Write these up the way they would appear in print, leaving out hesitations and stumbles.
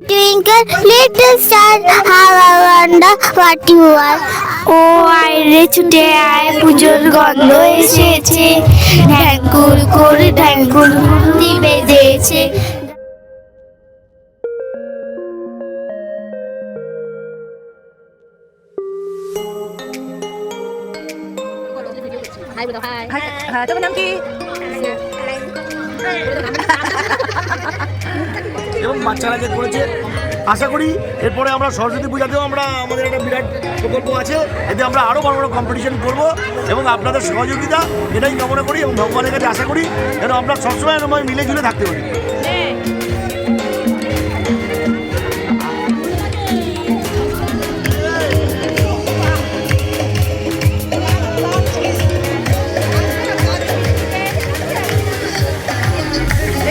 Twinkle, little star, how I wonder what you are. ও আইরে ছুটে আয়, পুজোর গন্ধ এসেছে, ঢ্যাঙ্কুর করে ঢ্যাঙ্কুর ঘুমটি বেজেছে। তোমার নাম কি? এবং বাচ্চারা যে করেছে, আশা করি এরপরে আমরা সরস্বতী পূজাতেও আমাদের একটা বিরাট প্রকল্প আছে, এতে আমরা আরও বড় বড় কম্পিটিশন করব এবং আপনাদের সহযোগিতা এটাই কামনা করি এবং ভগবানের কাছে আশা করি যেন আমরা সবসময় এরকম মিলে ঝুলে থাকতে পারি।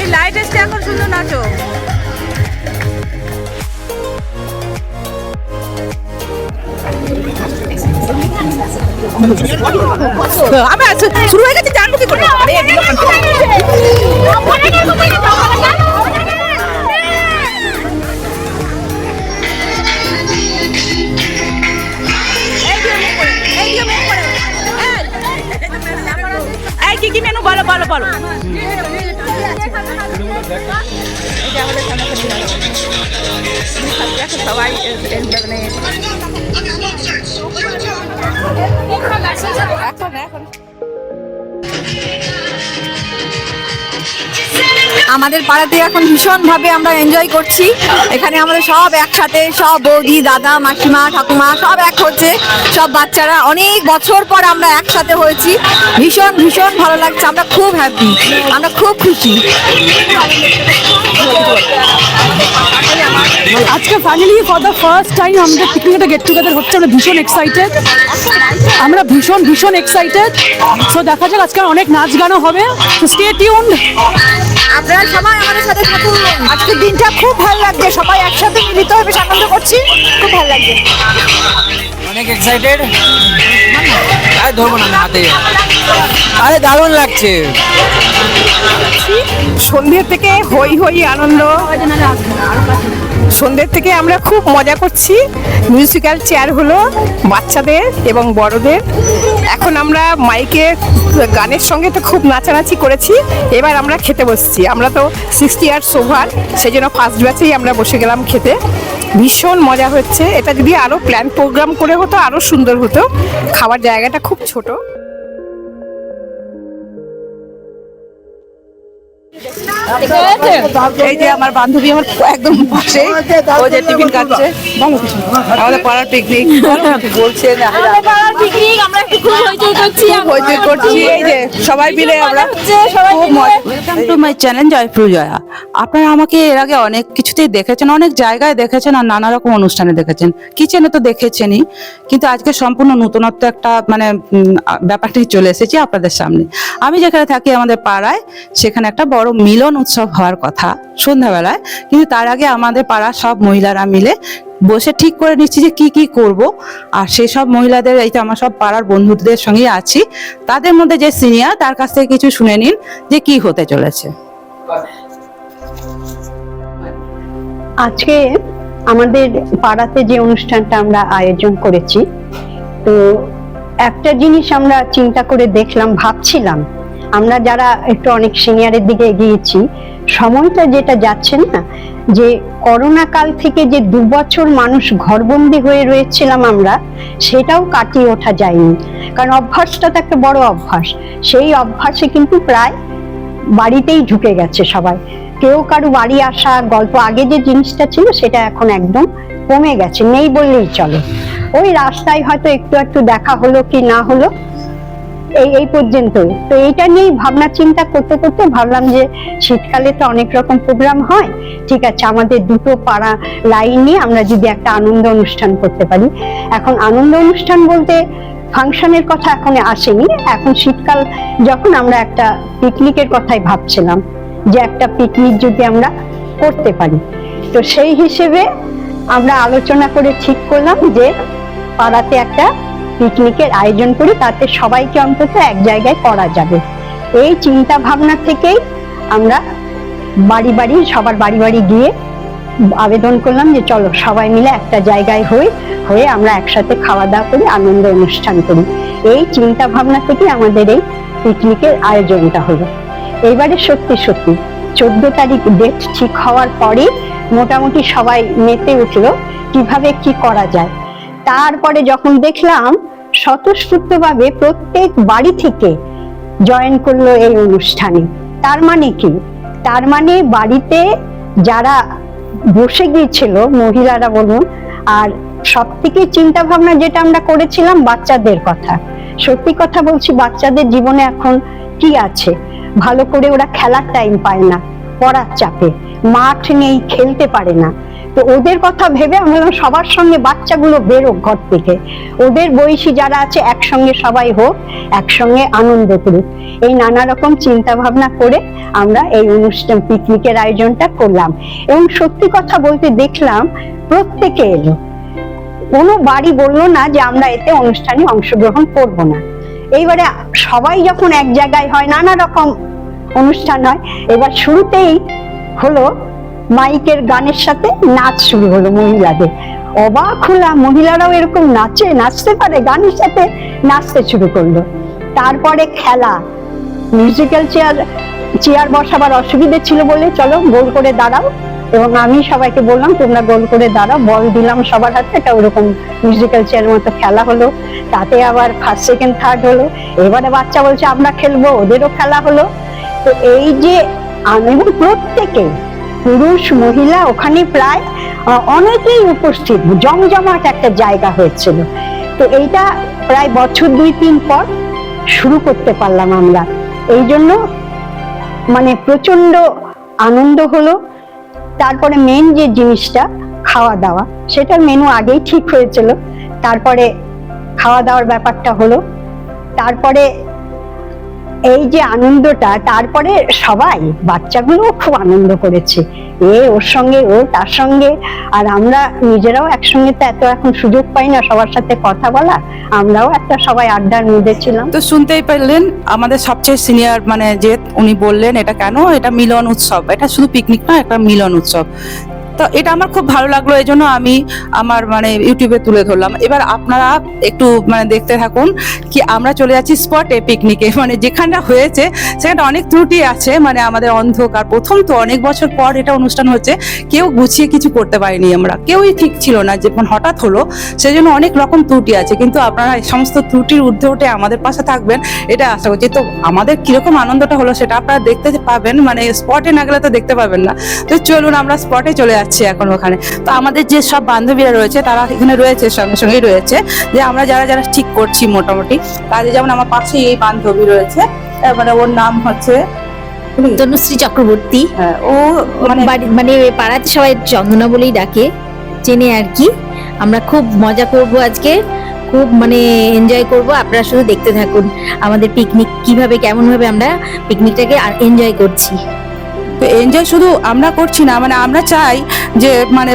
এই লাইট এসছে এখন, সুন্দর নাচো। আবার শুরু হয়ে গেছে, জানবো কি করে? কি কি মেনু বলো বলো বলো। সবাই আমাদের পাড়াতে এখন ভীষণভাবে আমরা এনজয় করছি। এখানে আমাদের সব একসাথে, সব বৌদি, দাদা, মাসিমা, ঠাকুমা সব এক হচ্ছে, সব বাচ্চারা অনেক বছর পর আমরা একসাথে হয়েছি। ভীষণ ভীষণ ভালো লাগছে, আমরা খুব হ্যাপি, আমরা খুব খুশি। আজকে finally for the first time আমাদের পিকনিকটা গেট টুগেদার হচ্ছে, আমরা ভীষণ এক্সাইটেড, আমরা ভীষণ ভীষণ এক্সাইটেড। সো দেখা যাক, আজকে অনেক নাচ গানও হবে, তো স্টে টিউনড। আপনারা সবাই আমাদের সাথে থাকুন। আজকের দিনটা খুব ভালো লাগছে, সবাই একসাথে মিলিত হয়ে বেশ আনন্দ করছি, খুব ভালো লাগছে। অনেক এক্সাইটেড। আরে ধরবো না হাতে, আরে দারুণ লাগছে। সন্ধ্যে থেকে হই হই আনন্দ, সন্ধ্যের থেকে আমরা খুব মজা করছি। মিউজিক্যাল চেয়ার হলো বাচ্চাদের এবং বড়দের। এখন আমরা মাইকে গানের সঙ্গে তো খুব নাচানাচি করেছি, এবার আমরা খেতে বসছি। আমরা তো 60 ইয়ার্স ওভার, সেই জন্য ফার্স্ট ব্যাচেই আমরা বসে গেলাম খেতে। ভীষণ মজা হচ্ছে। এটা যদি আরও প্ল্যান প্রোগ্রাম করে হতো আরও সুন্দর হতো। খাবার জায়গাটা খুব ছোট। এই যে আমার বান্ধবী আমার একদম পাশে, ও যে টিফিন খাচ্ছে। আমাদের পাড়ার পিকনিক বলছে, আমরা একটু খুব হইচই করছি, হইচই করছি। এই যে সবাই মিলে আমরা খুব মজা। Welcome to my channel Joypriyo Joya. আপনারা আমাকে এর আগে অনেক কিছুতেই দেখেছেন, অনেক জায়গায় দেখেছেন আর নানা রকম অনুষ্ঠানে দেখেছেন, কিচেনে তো দেখেছেনই, কিন্তু আজকে সম্পূর্ণ নতুনত্ব একটা ব্যাপারটাই চলে এসেছি আপনাদের সামনে। আমি যেখানে থাকি আমাদের পাড়ায়, সেখানে একটা বড় মিলন উৎসব হওয়ার কথা সন্ধ্যাবেলায়, কিন্তু তার আগে আমাদের পাড়ার সব মহিলারা মিলে বসে ঠিক করে নিচ্ছি যে কি কি করব। আর সেই সব মহিলাদের, এই তো আমার সব পাড়ার বন্ধুদের সঙ্গেই আছি, তাদের মধ্যে যে সিনিয়র, তার কাছ থেকে কিছু শুনে নিন যে কি হতে চলেছে। আজকে আমাদের পাড়াতে যে অনুষ্ঠানটা আমরা আয়োজন করেছি, তো একটা জিনিস আমরা চিন্তা করে দেখলাম, ভাবছিলাম আমরা যারা একটু অনেক সিনিয়রের দিকে এগিয়েছি, সময়টা যেটা যাচ্ছে না, যে করোনা কাল থেকে যে 2 বছর মানুষ ঘরবন্দি হয়ে রয়েছিলাম আমরা, সেটাও কাটিয়ে ওঠা যায়নি। কারণ অভ্যাসটা তো একটা বড় অভ্যাস, সেই অভ্যাসে কিন্তু প্রায় বাড়িতেই ঢুকে গেছে সবাই। কেউ কারো বাড়ি আসা গল্প, আগে যে জিনিসটা ছিল সেটা এখন একদম কমে গেছে, নেই বললেই চলে। ওই রাস্তায় হয়তো একটু একটু দেখা হলো কি না হলো, এই পর্যন্ত। তো এইটা নিয়েই ভাবনা চিন্তা করতে করতে ভাবলাম যে শীতকালে তো অনেক রকম প্রোগ্রাম হয়, ঠিক আছে আমাদের দুটো পাড়া লাইন নিয়ে আমরা যদি একটা আনন্দ অনুষ্ঠান করতে পারি। এখন আনন্দ অনুষ্ঠান বলতে ফাংশনের কথা এখন আসেনি, এখন শীতকাল যখন আমরা একটা পিকনিকের কথাই ভাবছিলাম, যে একটা পিকনিক যদি আমরা করতে পারি। তো সেই হিসেবে আমরা আলোচনা করে ঠিক করলাম যে পাড়াতে একটা পিকনিকের আয়োজন করি, তাতে সবাইকে অন্তত এক জায়গায় করা যাবে। এই চিন্তা ভাবনা থেকেই আমরা বাড়ি বাড়ি, সবার বাড়ি বাড়ি গিয়ে আবেদন করলাম যে চলো সবাই মিলে একটা জায়গায় হয়ে আমরা একসাথে খাওয়া দাওয়া করি, আনন্দ অনুষ্ঠান করি। এই চিন্তা ভাবনা থেকে আমাদের এই পিকনিকের আয়োজনটা হলো। এইবারে সত্যি 14 তারিখ ডেট ঠিক হওয়ার পরে মোটামুটি সবাই মেতে উঠলো কিভাবে কি করা যায়। তারপরে যখন দেখলাম স্বতঃস্ফূর্তভাবে প্রত্যেক বাড়ি থেকে জয়েন করলো এই অনুষ্ঠানে, তার মানে কি? তার মানে বাড়িতে যারা বসে গিয়েছিল মহিলারা বলুন, আর সব থেকে চিন্তা ভাবনা যেটা আমরা করেছিলাম বাচ্চাদের কথা। সত্যি কথা বলছি, বাচ্চাদের জীবনে এখন কি আছে, ভালো করে ওরা খেলার টাইম পায় না, পড়ার চাপে, মাঠ নেই, খেলতে পারে না। তো ওদের কথা ভেবে আমরা সবার সঙ্গে বাচ্চাগুলো বেরোক ঘর থেকে, ওদের বয়সী যারা আছে একসঙ্গে সবাই হোক, একসঙ্গে আনন্দ করুক। এই নানা রকম চিন্তা ভাবনা করে আমরা এই অনুষ্ঠান পিকনিকের আয়োজনটা করলাম। এবং সত্যি কথা বলতে দেখলাম প্রত্যেকে এলো, কোনো বাড়ি বললো না যে আমরা এতে অনুষ্ঠানে অংশগ্রহণ করব না। এইবারে সবাই যখন এক জায়গায় হয়, নানা রকম অনুষ্ঠান হয়। এবার শুরুতেই হলো মাইকের গানের সাথে নাচ শুরু হলো মহিলাদের। অবাক হলাম, মহিলারাও এরকম নাচতে পারে, গানের সাথে নাচতে শুরু করলো। তারপরে খেলা, মিউজিক্যাল চেয়ার বসাবার অসুবিধে ছিল বলে চলো গোল করে দাঁড়াও, এবং আমি সবাইকে বললাম তোমরা গোল করে দাঁড়াও, বল দিলাম সবার হাতে, একটা ওরকম মিউজিক্যাল চেয়ারের মতো খেলা হলো। তাতে আবার ফার্স্ট সেকেন্ড থার্ড হলো। এবারে বাচ্চা বলছে আমরা খেলবো, ওদেরও খেলা হলো। তো এই যে এবং প্রত্যেকে পুরুষ মহিলা ওখানে প্রায় অনেকেই উপস্থিত, জমজমাট একটা জায়গা হয়েছিল। তো এইটা প্রায় বছর 2-3 পর শুরু করতে পারলাম আমরা। এই জন্য মানে প্রচন্ড আনন্দ হলো। তারপরে মেন যে জিনিসটা খাওয়া দাওয়া, সেটার মেনু আগেই ঠিক হয়েছিল। তারপরে খাওয়া দাওয়ার ব্যাপারটা হলো। তারপরে এই যে আনন্দটা, তারপরে সবাই বাচ্চাগুলো খুব আনন্দ করেছে, ওর সঙ্গে ও তার সঙ্গে, আর আমরা নিজেরাও একসঙ্গে তো এত এখন সুযোগ পাই না সবার সাথে কথা বলা, আমরাও একটা সবাই আড্ডার মধ্যে ছিলাম। তো শুনতেই পারলেন আমাদের সবচেয়ে সিনিয়র মানে যে উনি বললেন এটা কেন, এটা মিলন উৎসব, এটা শুধু পিকনিক না, একটা মিলন উৎসব। তো এটা আমার খুব ভালো লাগলো, এই জন্য আমি আমার মানে ইউটিউবে তুলে ধরলাম। এবার আপনারা একটু মানে দেখতে থাকুন কি আমরা চলে যাচ্ছি স্পটে পিকনিকে, মানে যেখানটা হয়েছে সেখানে অনেক ত্রুটি আছে, মানে আমাদের অন্ধকার, প্রথম তো অনেক বছর পর এটা অনুষ্ঠান হচ্ছে, কেউ গুছিয়ে কিছু করতে পারিনি, আমরা কেউই ঠিক ছিল না, যখন হঠাৎ হলো সেজন্য অনেক রকম ত্রুটি আছে। কিন্তু আপনারা এই সমস্ত ত্রুটির ঊর্ধ্বে উঠে আমাদের পাশে থাকবেন এটা আশা করছি। তো আমাদের কিরকম আনন্দটা হলো সেটা আপনারা দেখতে পাবেন, মানে স্পটে না গেলে তো দেখতে পাবেন না। তো চলুন আমরা স্পটে চলে যাচ্ছি এখন ওখানে। তো আমাদের যে সব বান্ধবীরা রয়েছে তারা এখানে রয়েছে, সঙ্গে সঙ্গেই রয়েছে, যে আমরা যারা যারা ঠিক করছি মোটামুটি কাজে। যেমন আমার পাশেই এই বান্ধবী রয়েছে, মানে ওর নাম হচ্ছে তনুশ্রী চক্রবর্তী। হ্যাঁ, ও মানে পাড়াতে সবাই চন্দনা বলেই ডাকে, চেনে আর কি। আমরা খুব মজা করব আজকে, খুব মানে এনজয় করব। আপনারা শুধু দেখতে থাকুন আমাদের পিকনিক কিভাবে, কেমন ভাবে আমরা পিকনিকটাকে এনজয় করছি। তো এনজয় শুধু আমরা করছি না, মানে আমরা চাই যে মানে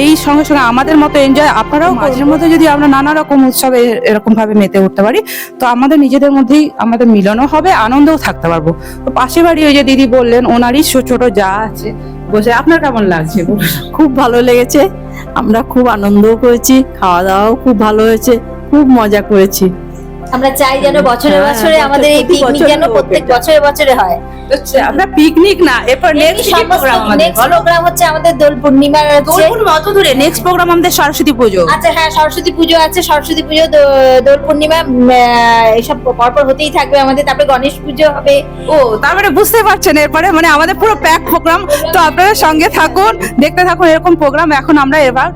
এই সঙ্গে সঙ্গে আমাদের মতো এনজয় আপনারাও মাঝের মধ্যে যদি আমরা নানা রকম উৎসবে এরকম ভাবে মেতে উঠতে পারি, তো আমাদের নিজেদের মধ্যেই আমাদের মিলনও হবে, আনন্দও থাকতে পারবো। তো পাশে বাড়ি ওই যে দিদি বললেন ওনারই ছোট যা আছে বসে, আপনার কেমন লাগছে? খুব ভালো লেগেছে, আমরা খুব আনন্দও করেছি, খাওয়া দাওয়াও খুব ভালো হয়েছে, খুব মজা করেছি। আমরা চাই যেন বছরে বছরে আমাদের এই পিকনিক যেন প্রত্যেক বছরে বছরে হয়। আমরা পিকনিক না, এরপর নেক্সট প্রোগ্রাম হচ্ছে আমাদের দোল পূর্ণিমার, অত দূরে নেক্সট প্রোগ্রাম আমাদের সরস্বতী পুজো। আচ্ছা হ্যাঁ, সরস্বতী পুজো আছে, সরস্বতী পুজো, দোল পূর্ণিমা, এসব পরপর হতেই থাকবে আমাদের। তারপরে গণেশ পুজো হবে। ও তার মানে বুঝতে পারছেন এরপরে মানে আমাদের পুরো প্যাক প্রোগ্রাম। তো আপনারা সঙ্গে থাকুন, দেখতে থাকুন, এরকম প্রোগ্রাম এখন আমরা এবার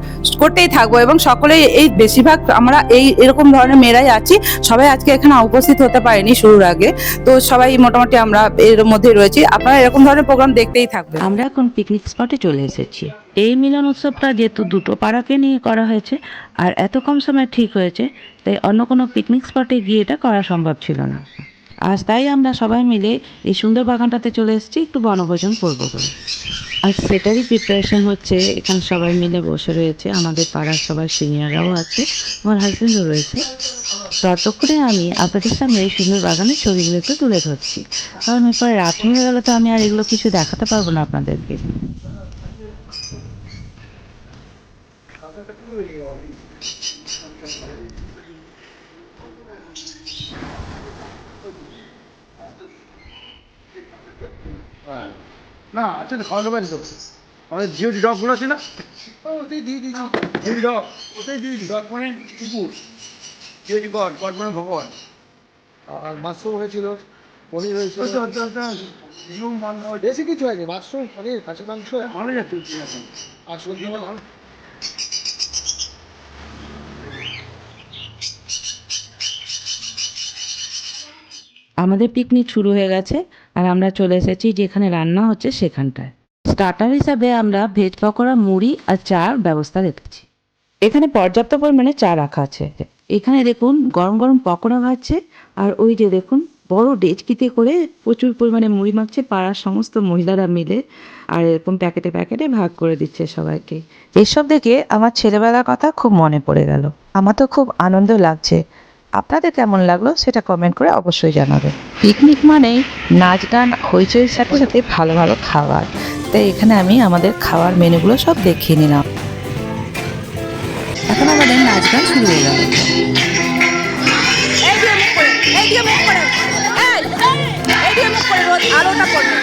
করতেই থাকবো। এবং সকলেই এই বেশিরভাগ আমরা এরকম ধরনের মেয়েরাই আছি, সবাই আজকে এখানে উপস্থিত হতে পারেনি শুরুর আগে, তো সবাই মোটামুটি আমরা এর মধ্যে রয়েছি। আপনারা এরকম ধরনের প্রোগ্রাম দেখতেই থাকবেন। আমরা এখন পিকনিক স্পটে চলে এসেছি। এই মিলন উৎসবটা যেহেতু দুটো পাড়াকে নিয়ে করা হয়েছে আর এত কম সময় ঠিক হয়েছে, তাই অন্য কোনো পিকনিক স্পটে গিয়ে এটা করা সম্ভব ছিল না। আজ তাই আমরা সবাই মিলে এই সুন্দর বাগানটাতে চলে এসেছি একটু বনভোজন করবো বলে। আর সেটারই প্রিপারেশন হচ্ছে, এখানে সবাই মিলে বসে রয়েছে, আমাদের পাড়ার সবাই সিনিয়ররাও আছে, আমার হাজবেন্ডও রয়েছে। ততক্ষণে আমি আপনাদের সামনে এই সুন্দর বাগানের ছবিগুলো একটু তুলে ধরছি, কারণ এরপরে রাত হয়ে গেলে তো আমি আর এগুলো কিছু দেখাতে পারবো না আপনাদেরকে। না আচ্ছা খাওয়াতে পারি তো আমাদের জিওটি ডগগুলো আছে না ওতেই দিয়ে দিই জিওটি ডগ ওতেই দিয়ে দিই ডগ মানে কুকুর জিওটি গড গড মানে ভগবান আর মাশরুম হয়েছিল পনির হয়েছিল বেশি কিছু হয়েছে মাশরুম পনির কাঁচা মাংস ভালো যাচ্ছে আর সবজি ভালো আমাদের পিকনিক শুরু হয়ে গেছে আর আমরা চলে এসেছি যেখানে রান্না হচ্ছে সেখানটায়। স্টার্টার হিসাবে আমরা ভেজ পকোড়া, মুড়ি আর চার ব্যবস্থা রেখেছি। এখানে পর্যাপ্ত পরিমাণে চা রাখা আছে। এখানে দেখুন গরম গরম পকোড়া ভাজছে আর ওই যে দেখুন বড় ডেচকিতে করে প্রচুর পরিমাণে মুড়ি মাখছে পাড়ার সমস্ত মহিলারা মিলে, আর এরকম প্যাকেটে প্যাকেটে ভাগ করে দিচ্ছে সবাইকে। এসব দেখে আমার ছেলেবেলার কথা খুব মনে পড়ে গেল। আমার তো খুব আনন্দ লাগছে। আপনাদের কেমন লাগলো সেটা কমেন্ট করে অবশ্যই জানাবেন। পিকনিক মানেই নাচ গান হইচইয়ের সাথে সাথে ভালো ভালো খাবার, তাই এখানে আমি আমাদের খাওয়ার মেনুগুলো সব দেখিয়ে নিলাম। এখন আমাদের নাচ গান শুরু হয়ে গেল। আলোটা করবে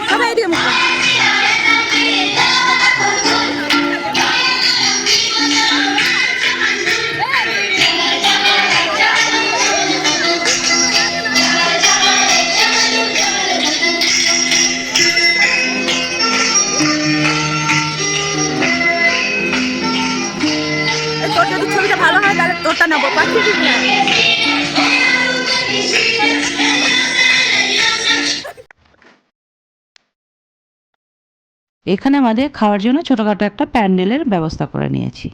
সবাই এদিকে মুখ করে। তোর যদি ছবিটা ভালো হয় তাহলে তোরটা নেবো, পাঠিয়ে দিবি না। এখানে আমাদের খাওয়ার জন্য ছোটোখাটো একটা প্যান্ডেলের ব্যবস্থা করে নিয়েছি।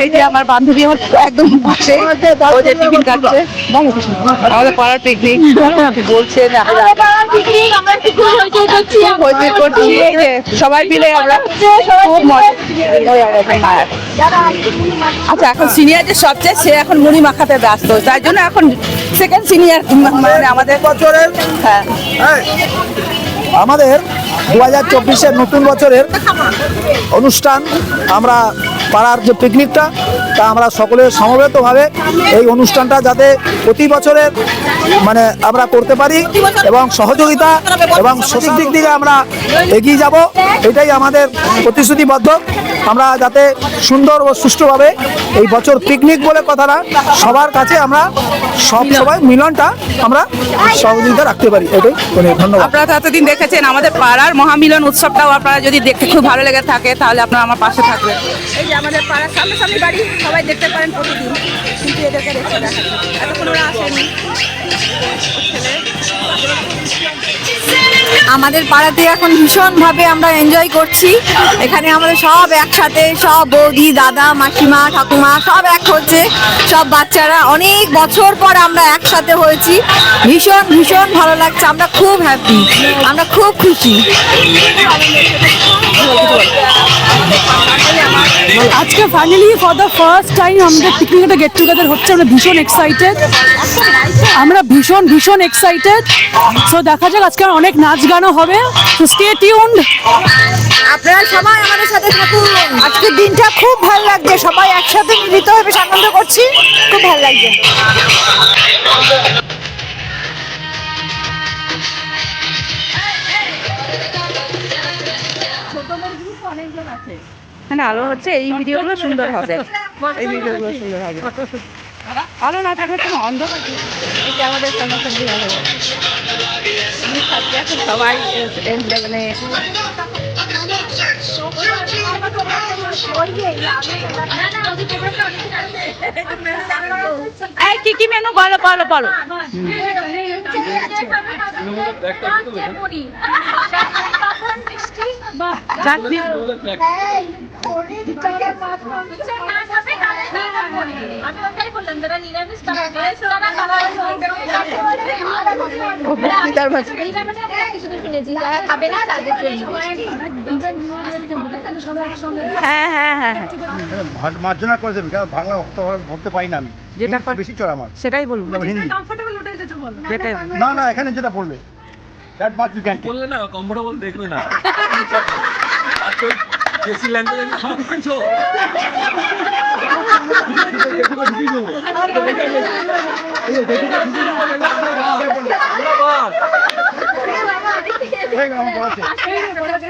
এই যে আমার বান্ধবী আমার একদম পাশে, ও যে টিফিন কাটছে, আমাদের পাড়ার পিকনিক বলছে না হইচই করছি, এই যে সবাই মিলে আমরা খুব মজা। আচ্ছা এখন সিনিয়র যে সবচেয়ে, সে এখন মুড়ি মাখাতে ব্যস্ত, তাই জন্য এখন সেকেন্ড সিনিয়র মানে আমাদের বছরের। হ্যাঁ আমাদের 2024-এর নতুন বছরের অনুষ্ঠান, আমরা পাড়ার যে পিকনিকটা, তা আমরা সকলের সমবেতভাবে এই অনুষ্ঠানটা যাতে প্রতি বছরের মানে আমরা করতে পারি এবং সহযোগিতা এবং সঠিক দিক থেকে আমরা এগিয়ে যাব, এটাই আমাদের প্রতিশ্রুতিবদ্ধ। আমরা যাতে সুন্দর ও সুষ্ঠুভাবে এই বছর পিকনিক বলে কথা না, সবার কাছে আমরা সব সময় মিলনটা আমরা সহযোগিতা রাখতে পারি, এটাই ধন্যবাদ। আপনারা তো এতদিন দেখেছেন আমাদের পাড়ার মহামিলন উৎসবটাও, আপনারা যদি দেখতে খুব ভালো লেগে থাকে তাহলে আপনারা আমার পাশে থাকবেন। এই যে আমাদের পাড়ার সামনাসামনি বাড়ি, সবাই দেখতে পারেন প্রতিদিন, কিন্তু এদেরকে দেখতে দেখা এতক্ষণ ওরা আসেনি। আমাদের পাড়াতে এখন ভীষণভাবে আমরা এনজয় করছি। এখানে আমাদের সব একসাথে, সব বৌদি, দাদা, মাসিমা, ঠাকুমা সব এক হচ্ছে, সব বাচ্চারা অনেক বছর পর আমরা একসাথে হয়েছি। ভীষণ ভীষণ ভালো লাগছে, আমরা খুব হ্যাপি, আমরা খুব খুশি। আজকে finally for the first time আমাদের পিকনিক একটা গেট টুগেদার হচ্ছে, আমরা ভীষণ এক্সাইটেড, আমরা ভীষণ ভীষণ এক্সাইটেড। সো দেখা যাক, আজকে অনেক নাচ গানও হবে, তো স্টে টিউনড। আপনারা সবাই আমাদের সাথে থাকুন। আজকের দিনটা খুব ভালো লাগছে, সবাই একসাথে মিলিত হয়ে বেশ আনন্দ করছি, খুব ভালো লাগছে। মানে আলো হচ্ছে, এই ভিডিওগুলো সুন্দর হবে, এই ভিডিওগুলো সুন্দর হবে। আলো না থাকলে কোনো অন্ধকার, আমাদের সবাই মানে কি কি মেনু বলো বলো বলো। হ্যাঁ হ্যাঁ হ্যাঁ হ্যাঁ মার্জনা করে দেবেন কারণ বাংলা বলতে পারি না আমি, যেটা বেশি চড়া আমার সেটাই বলুন। হিন্দি যেটাই না এখানে যেটা বলবে দ্যাট মাচ ইউ ক্যান বললে না কমফোর্টেবল দেখবে না বেশি ল্যাঙ্গুয়েজ সব কিছু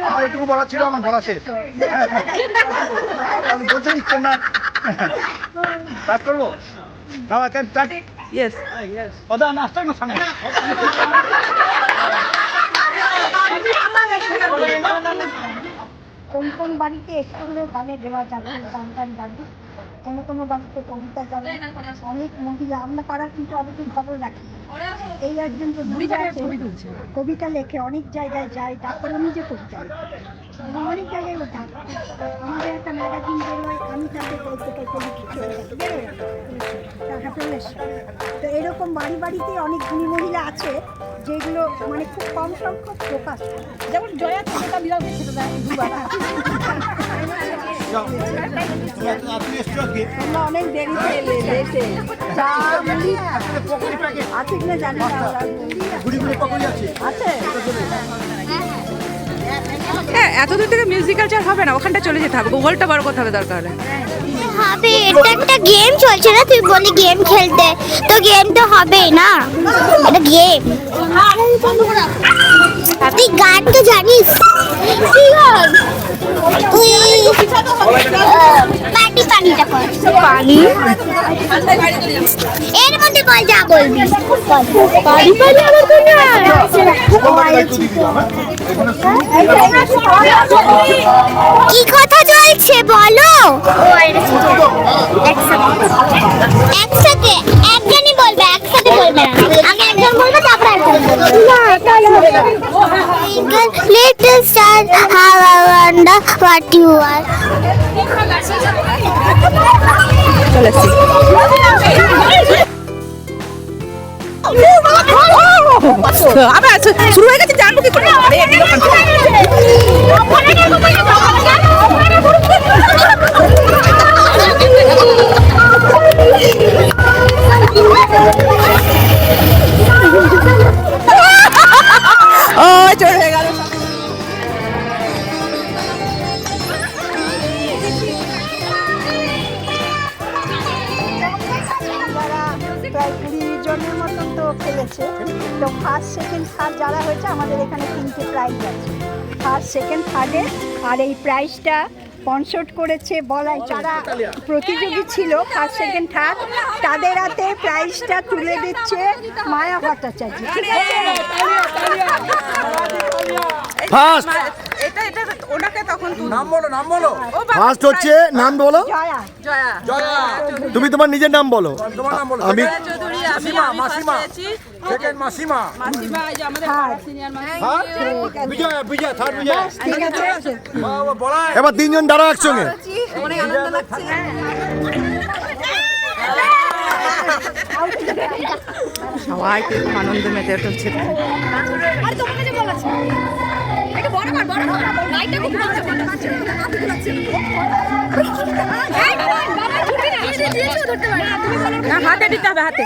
আমার এটুকু বলা ছিল, আমার বলা শেষ। আমি বলতে ইচ্ছেন না স্টার্ট করবো না স্টার্ট ইয়েস ওদা নাস্তা না সামনে কোন কোন বাড়িতে স্কুলের গানে দেওয়া যাবে গান যাবে, কোনো কোনো বাড়িতে কবিতা যাবে। অনেক মহিলা আমরা পাড়া কিন্তু অনেকের খবর রাখি। এই একজন তো কবিতা লেখে, অনেক জায়গায় যায়, তারপরে নিজে কবিতা লেখে এবং অনেক জায়গায় ও থাকে। আমাদের একটা ম্যাগাজিন বেরোয়, আমি তাকে বলতে তো এরকম বাড়ি বাড়িতে অনেক গুণী মহিলা আছে যেগুলো মানে খুব কম সংখ্যক প্রকাশ, যেমন জয়া ছেলেটা বিরাট ছেলে আমরা অনেক দেরিতে এলে লেটে আছে কিনা জানি না আছে। হ্যাঁ এত দূর থেকে মিউজিক্যাল চেয়ার হবে না, ওখানটা চলে যেতে হবে, গুগলটা বার করতে হবে দরকার হলে। হবে, এটা একটা গেম চলছে না, তুই বলি গেম খেলতে, তো গেম তো হবেই না, এটা গেম। তুই গান তো জানিস, কি গান? তুই পানি পানিটা কর, পানি এর মধ্যে বল যা বলবি। পানি পানি আমার কি কথা চলছে বলো? একসাথে একজনই বলবে, একসাথে বলবে না, আগে একজন বলবে তারপর একজন বলবে। Little star, how I wonder what you are. আবার শুরু হয়ে গেছে, জানবো কি করে? ও চলে গেল। প্রায় 20 জনের মতন তো খেলেছে। তো ফার্স্ট সেকেন্ড থার্ড যারা হয়েছে আমাদের এখানে 3টে প্রাইজ আছে, ফার্স্ট সেকেন্ড থার্ডে। আর এই প্রাইজটা স্পন্সর করেছে বলাই, যারা প্রতিযোগী ছিল ফার্স্ট সেকেন্ড থার্ড তাদের হাতে প্রাইজটা তুলে দিচ্ছে মায়া ভট্টাচার্য। ঠিক আছে, ফার্স্ট এটা এটা ওনাকে তখন নাম বলো ফার্স্ট হচ্ছে নাম বলো। জয়া জয়া তুমি তোমার নিজের নাম বলো। আমি চৌধুরী, আমি মাসিমা আছি সেকেন্ড মাসিমা মাসিমা, এই যে আমাদের পাড়ার সিনিয়র মাসিমা। বিজয় থার্ড বিজয়। ঠিক আছে। এবার তিনজন দাঁড়াও একসঙ্গে। অনেক আনন্দ লাগছে। সবাই খুব আনন্দ মেতে উঠছে। না হাতে দিতে হবে, হাতে।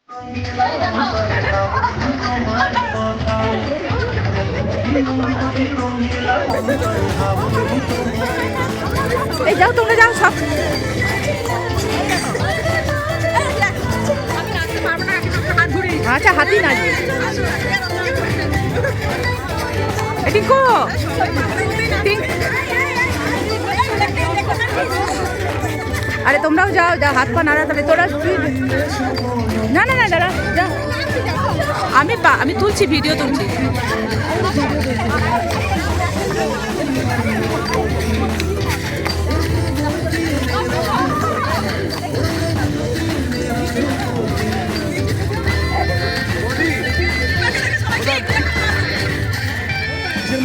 এই যাও, তোমরা যাও সব। আচ্ছা, হাতি নাচবে। টিঙ্কু, আরে তোমরাও যাও, যা হাত পা নাড়া। তাহলে তোরা না না না দাঁড়া, যা। আমি তুলছি, ভিডিও তুলছি।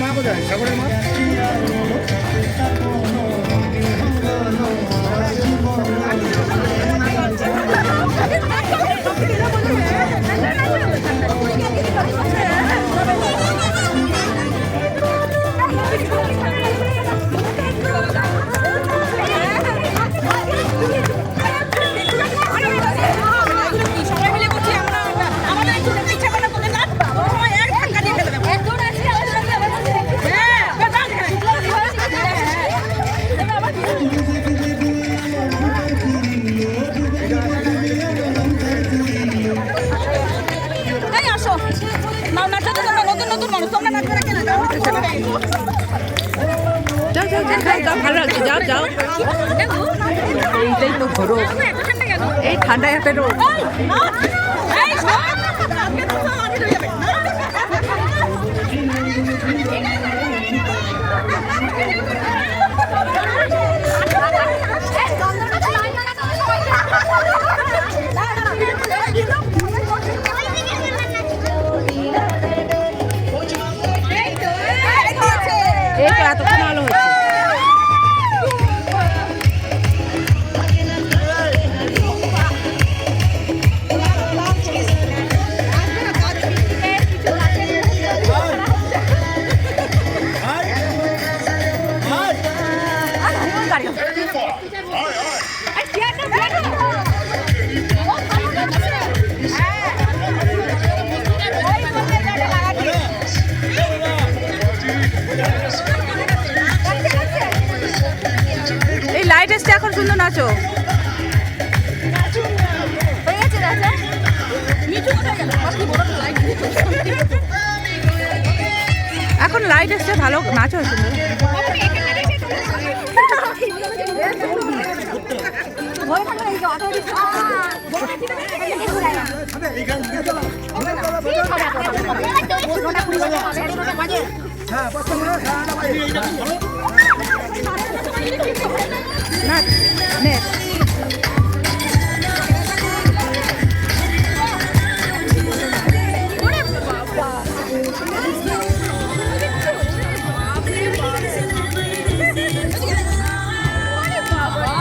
মা কোথায়? সাগরের মা? ভালো লাগছে, যাও যাও। এইটাই তো ঘোরো, এই ঠান্ডায় একটা রোদ। এই তো এতক্ষণ আলো হচ্ছে। এই লাইট এসছে, এখন সুন্দর নাচো। এখন লাইট এসছে, ভালো নাচো সুন্দর। না নে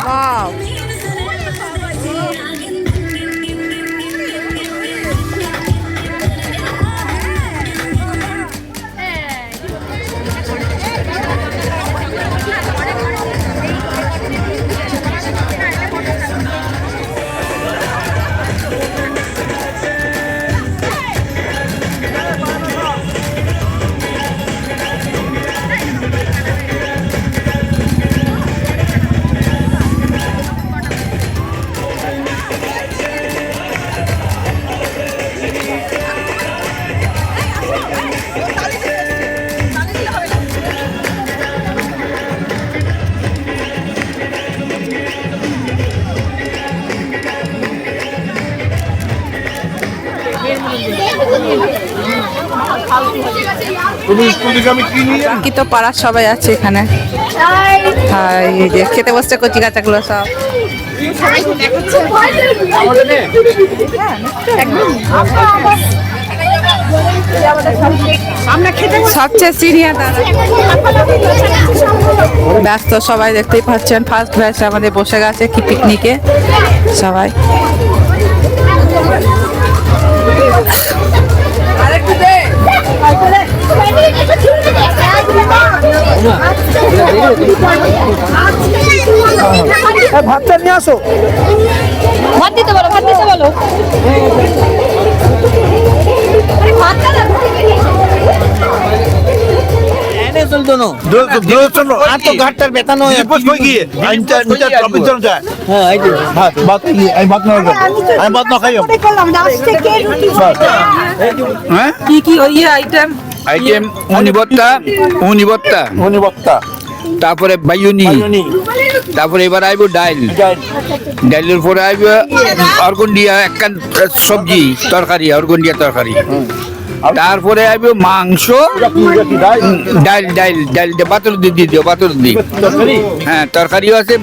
Wow. কি তো পাড়ার সবাই আছে এখানে। এই যে খেতে বসছে কচি কাঁচাগুলো সব। সবচেয়ে সিনিয়র দাদা ব্যস্ত, সবাই দেখতেই পাচ্ছেন। ফার্স্ট ব্যাচ আমাদের বসে গেছে কি পিকনিকে সবাই। ভাতটা নিয়ে আসো। ভাত দিতে বলো, ভাত দিতে বলো। কি কি ওই আইটেম? আইটেম উনিবত্তা তারপরে বাইউনি, তারপরে এবার আইব ডাইল, ডাইলের পরে আইব অরগুন্ডিয়া একখান সবজি তরকারি, অরগুন্ডিয়া তরকারি, তারপরে আইব মাংস, ডাইল ডাইল ডাইল বাতুর দি দিয়ে দিও, বাতুর দি, হ্যাঁ তরকারিও আছে,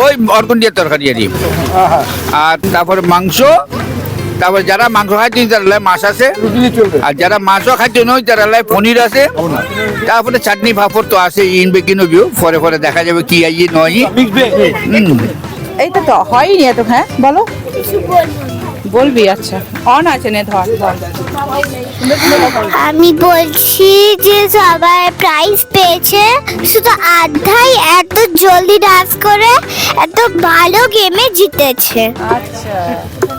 ওই অরগুন্ডিয়া তরকারি আর তারপরে মাংস, তারপরে যারা মাংস খাইতে তারা মাছ আছে, আর যারা মাছও খাইতে নয় তারা পনির আছে, তারপরে চাটনি পাঁপড় তো আছে, ইনবে কিনো বিও পরে পরে দেখা যাবে কি আইয়ে নয়। এইটা তো হয়নি এত, হ্যাঁ বলো, বলবি? আচ্ছা অন আছে নে, ধর ধর। আমি বলছি যে সবাই প্রাইজ পেয়েছে, শুধু আধাই এত জলদি ডান্স করে এত ভালো গেমে জিতেছে। আচ্ছা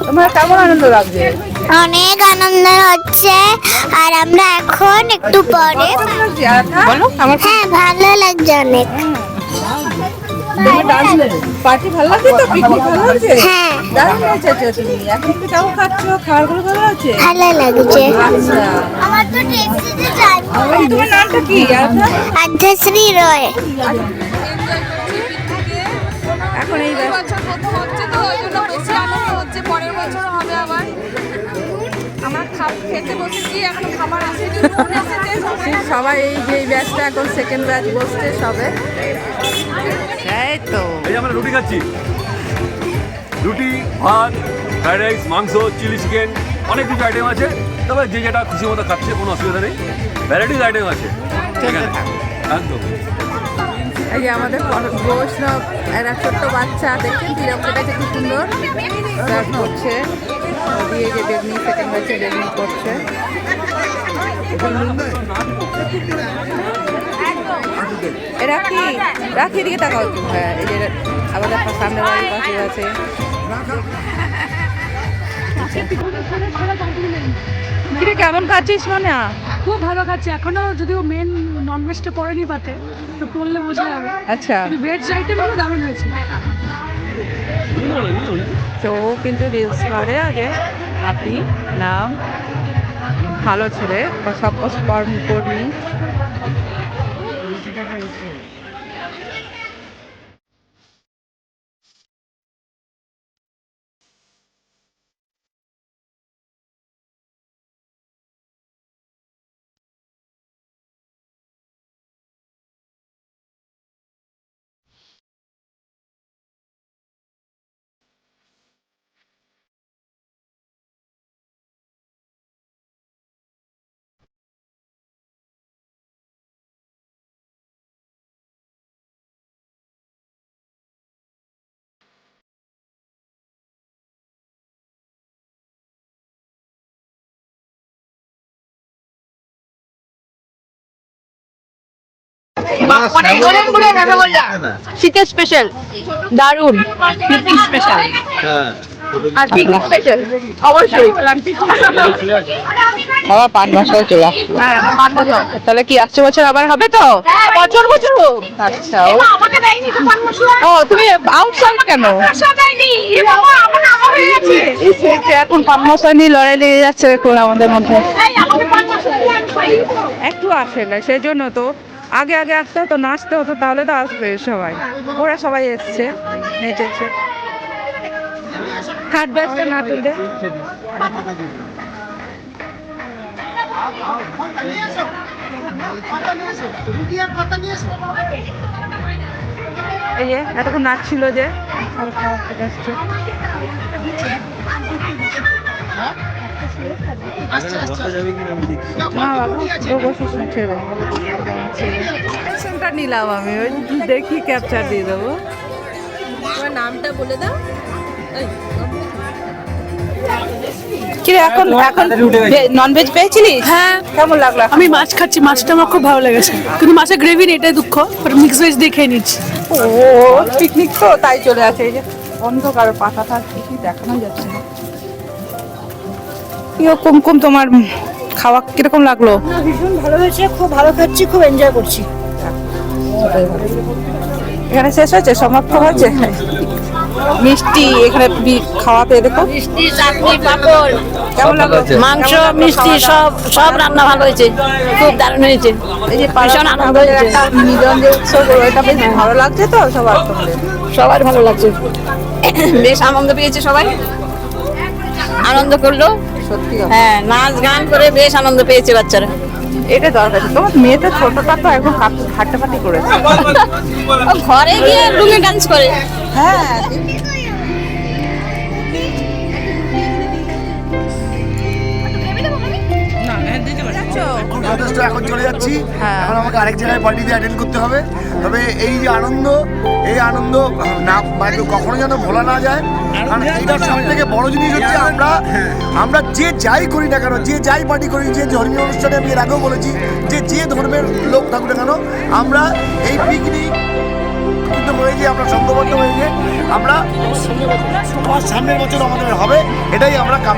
তোমার কেমন আনন্দ লাগছে? অনেক আনন্দ হচ্ছে। আর আমরা এখন একটু পরে বলো আমার হ্যাঁ ভালো লাগছে অনেক। পার্টি ভালো লাগছে তো? পিকনিক ভালো লাগছে? হ্যাঁ দারুণ হয়েছে। তুমি এখন কি কেমন খাচ্ছ? খাবারগুলো ভালো আছে? ভালো লাগছে। আচ্ছা আমার তো টেস্টিতে জানি। তোমার নামটা কি? আদ্যাশ্রী রয়। এখন এই পরের বছর হবে আবার। আমরা খেতে বসেছি, এখন খাবার আসেনি, সবাই এই যে ব্যাচটা এখন সেকেন্ড ব্যাচ বসছে সবে। এই তো এই আমরা রুটি খাচ্ছি, রুটি, ভাত, ফ্রাইড রাইস, মাংস, চিলি চিকেন, অনেক কিছু আইটেম আছে। তবে যে যেটা খুশি মতো খাচ্ছে, কোনো অসুবিধা নেই, ভ্যারাইটিস আইটেম আছে এখানে একদম। এই যে আমাদের বৈষ্ণব এরা ছোট্ট বাচ্চা, দেখছেন তিরঙ্গটা খুব সুন্দর সার্ভ করছে, দিয়ে যে বেগনি সেকেন্ড ব্যাচে বেগনি করছে। রাখি দিকে তাকাও একটু। হ্যাঁ এই যে আমাদের সামনে বাড়ির পাশে আছে। কেমন খাচ্ছিস মানে? খুব ভালো খাচ্ছে। এখনো যদিও মেন ননভেজটা পড়েনি পাতে, তো পড়লে বোঝা যাবে। আচ্ছা ভেজ আইটেমগুলো দারুণ হয়েছে। তো কিন্তু রিলস করে আগে আপনি নাম ভালো ছেলে সব কর্মী। শীতের স্পেশাল দারুন, পিকনিক স্পেশাল। আর পিকনিক স্পেশাল অবশ্যই বাবা 5 বছর চলে আসলো। তাহলে কি আসছে বছর আবার হবে তো? বছর বছর হোক। আচ্ছা ও তুমি আউটসাইড কেন? এখন 5 বছর নিয়ে লড়াই লেগে যাচ্ছে এখন আমাদের মধ্যে। একটু আসে না, সেই জন্য তো আগে আগে আসতে হতো, নাচতে হতো, তাহলে তো আসবে সবাই। ওরা সবাই এসছে, নেচেছে। থার্ড ব্যাচটা না তুললে এই যে এতক্ষণ নাচছিল যে আসছে। নিলাম আমি, ওই দেখি ক্যাপচার দিয়ে দেবো। তোমার নামটা বলে দাও। কি রে, এখন ননভেজ পেয়েছিলিস? হ্যাঁ কেমন লাগলো? আমি মাছ খাচ্ছি, মাছটা আমার খুব ভালো লেগেছে, কিন্তু মাছের গ্রেভি নেই, এটাই দুঃখ। মিক্স ভেজ দিয়ে খেয়ে নিচ্ছি। ও পিকনিক তো তাই চলে আসে। এই যে অন্ধকার পাতাটা কিছু দেখানো যাচ্ছে না। প্রিয় কুমকুম, তোমার খাওয়া কিরকম লাগলো? ভীষণ ভালো হয়েছে, খুব ভালো খাচ্ছি, খুব এনজয় করছি। এখানে শেষ হয়েছে, সমাপ্ত হয়েছে। মিষ্টি এখানে খাওয়াতে দেখো, মিষ্টি, চাটনি, পাপড়, কেমন লাগলো? মাংস, মিষ্টি সব রান্না ভালো হয়েছে, খুব দারুণ হয়েছে। এই যে ভীষণ আনন্দ হয়েছে। একটা মিলন যে উৎসব, এটা বেশ ভালো লাগছে তো সবার তোমাদের? সবার ভালো লাগছে, বেশ আনন্দ পেয়েছে, সবাই আনন্দ করলো। সত্যি হ্যাঁ, নাচ গান করে বেশ আনন্দ পেয়েছে বাচ্চারা। এটা দরকার। তোমার মেয়ে তো ছোটটা তো একদম হাট্টাপাটি করেছে। ও ঘরে গিয়ে রুমে ডান্স করে। হ্যাঁ, খুব যথেষ্ট। এখন চলে যাচ্ছি, এখন আমাকে আরেক জায়গায় পার্টিতে অ্যাটেন্ড করতে হবে। তবে এই যে আনন্দ, এই আনন্দ না মানে কখনো যেন ভোলা না যায়। কারণ এইটার সব থেকে বড় জিনিস হচ্ছে আমরা যে যাই করি না কেন, যে যাই পার্টি করি, যে ধর্মীয় অনুষ্ঠানে আমি এর আগেও বলেছি, যে ধর্মের লোক থাকুক না কেন, আমরা এই পিকনিক কিন্তু হয়েছে, আমরা সংঘবদ্ধ হয়েছে, আমরা সামনের বছর আমাদের হবে, এটাই আমরা কাম